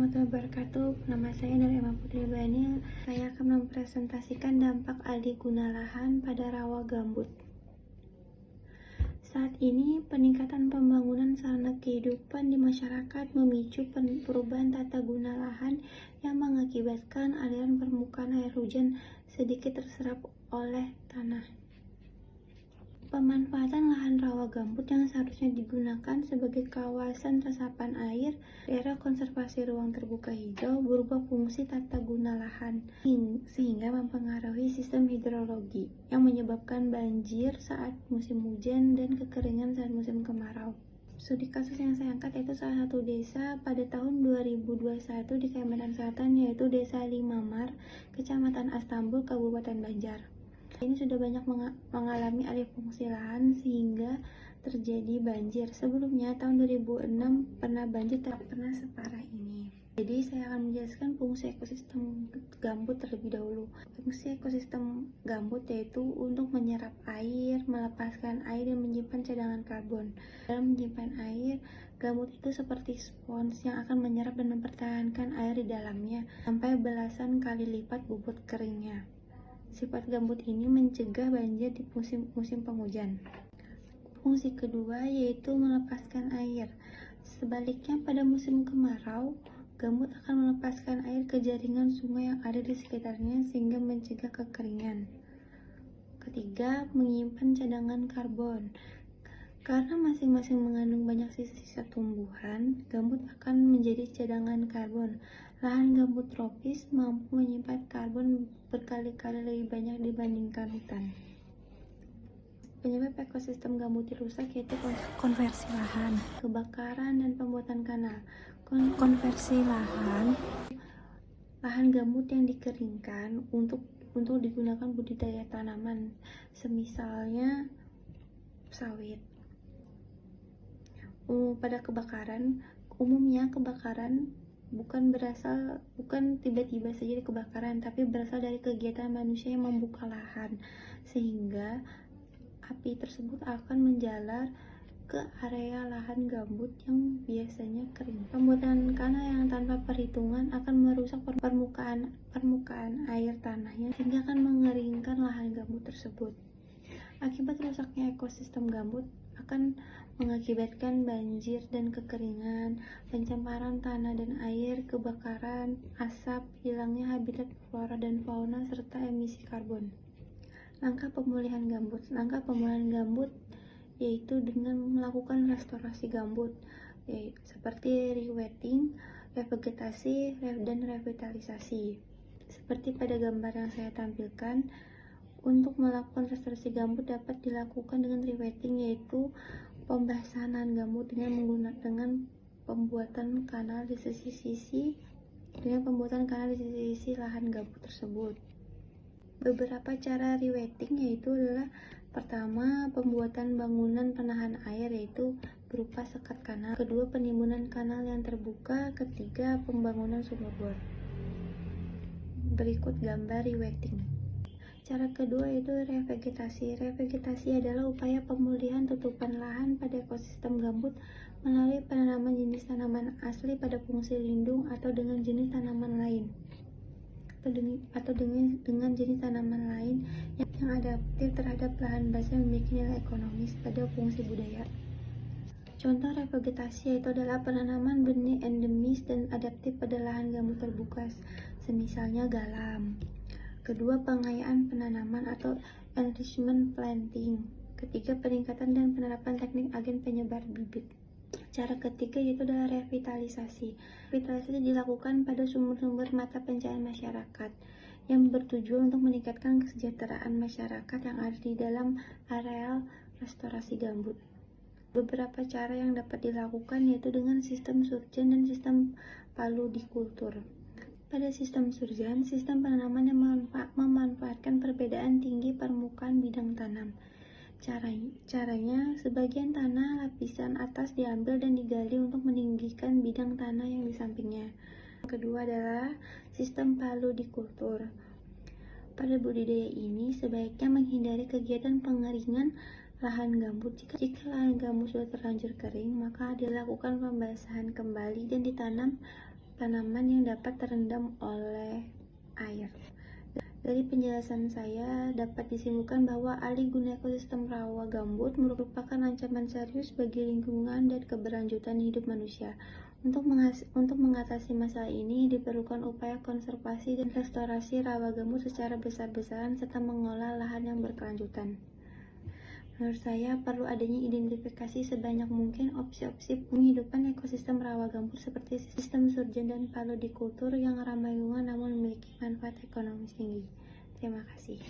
warahmatullahi wabarakatuh. Nama saya Nur Emma Putri Bani. Saya akan mempresentasikan dampak alih guna lahan pada rawa gambut. Saat ini, peningkatan pembangunan sarana kehidupan di masyarakat memicu perubahan tata guna lahan yang mengakibatkan aliran permukaan air hujan sedikit terserap oleh tanah. Pemanfaatan lahan rawa gambut yang seharusnya digunakan sebagai kawasan resapan air, daerah konservasi ruang terbuka hijau berubah fungsi tata guna lahan, sehingga mempengaruhi sistem hidrologi yang menyebabkan banjir saat musim hujan dan kekeringan saat musim kemarau. Studi kasus yang saya angkat yaitu salah satu desa pada tahun 2021 di Kalimantan Selatan, yaitu Desa Limamar, Kecamatan Astambul, Kabupaten Banjar. Ini sudah banyak mengalami alih fungsi lahan sehingga terjadi banjir. Sebelumnya tahun 2006 pernah banjir, tak pernah separah ini. Jadi saya akan menjelaskan fungsi ekosistem gambut terlebih dahulu. Fungsi ekosistem gambut yaitu untuk menyerap air, melepaskan air, dan menyimpan cadangan karbon. Dalam menyimpan air, gambut itu seperti spons yang akan menyerap dan mempertahankan air di dalamnya sampai belasan kali lipat bobot keringnya. Sifat gambut ini mencegah banjir di musim penghujan. Fungsi kedua yaitu melepaskan air. Sebaliknya, pada musim kemarau, gambut akan melepaskan air ke jaringan sungai yang ada di sekitarnya sehingga mencegah kekeringan. Ketiga, menyimpan cadangan karbon. Karena masing-masing mengandung banyak sisa-sisa tumbuhan, gambut akan menjadi cadangan karbon. Lahan gambut tropis mampu menyimpan karbon berkali-kali lebih banyak dibandingkan hutan. Penyebab ekosistem gambut rusak yaitu konversi lahan, kebakaran, dan pembuatan kanal. Konversi lahan gambut yang dikeringkan untuk digunakan budidaya tanaman, semisalnya sawit. Pada kebakaran, umumnya kebakaran bukan tiba-tiba saja kebakaran, tapi berasal dari kegiatan manusia yang membuka lahan, sehingga api tersebut akan menjalar ke area lahan gambut yang biasanya kering. Pembuatan kanal yang tanpa perhitungan akan merusak permukaan air tanahnya sehingga akan mengeringkan lahan gambut tersebut. Akibat rusaknya ekosistem gambut akan mengakibatkan banjir dan kekeringan, pencemaran tanah dan air, kebakaran, asap, hilangnya habitat flora dan fauna, serta emisi karbon. Langkah pemulihan gambut yaitu dengan melakukan restorasi gambut, seperti rewetting, revegetasi, dan revitalisasi. Seperti pada gambar yang saya tampilkan, untuk melakukan restorasi gambut dapat dilakukan dengan rewetting, yaitu pembasahan gambut dengan pembuatan kanal di sisi-sisi lahan gambut tersebut. Beberapa cara rewetting yaitu adalah: pertama, pembuatan bangunan penahan air yaitu berupa sekat kanal. Kedua, penimbunan kanal yang terbuka. Ketiga, pembangunan sumur bor. Berikut gambar rewetting. Cara kedua yaitu revegetasi. Revegetasi adalah upaya pemulihan tutupan lahan pada ekosistem gambut melalui penanaman jenis tanaman asli pada fungsi lindung atau dengan jenis tanaman lain yang adaptif terhadap lahan basah yang memiliki nilai ekonomis pada fungsi budaya. Contoh revegetasi yaitu adalah penanaman benih endemis dan adaptif pada lahan gambut terbuka, semisalnya galam. Kedua, pengayaan penanaman atau enrichment planting. Ketiga, peningkatan dan penerapan teknik agen penyebar bibit. Cara ketiga yaitu adalah revitalisasi. Revitalisasi dilakukan pada sumber-sumber mata pencaharian masyarakat yang bertujuan untuk meningkatkan kesejahteraan masyarakat yang ada di dalam areal restorasi gambut. Beberapa cara yang dapat dilakukan yaitu dengan sistem surjan dan sistem paludikultur. Pada sistem surjan, sistem penanaman yang memanfaatkan perbedaan tinggi permukaan bidang tanam. Caranya, sebagian tanah lapisan atas diambil dan digali untuk meninggikan bidang tanah yang di sampingnya. Kedua adalah sistem paludikultur. Pada budidaya ini, sebaiknya menghindari kegiatan pengeringan lahan gambut. Jika lahan gambut sudah terlanjur kering, maka dilakukan pembasahan kembali dan ditanam tanaman yang dapat terendam oleh air. Dari penjelasan saya dapat disimpulkan bahwa alih guna ekosistem rawa gambut merupakan ancaman serius bagi lingkungan dan keberlanjutan hidup manusia. Untuk mengatasi masalah ini diperlukan upaya konservasi dan restorasi rawa gambut secara besar-besaran serta mengolah lahan yang berkelanjutan. Menurut saya, perlu adanya identifikasi sebanyak mungkin opsi-opsi penghidupan ekosistem rawa gambut seperti sistem surgen dan paludikultur yang ramah lingkungan namun memiliki manfaat ekonomi tinggi. Terima kasih.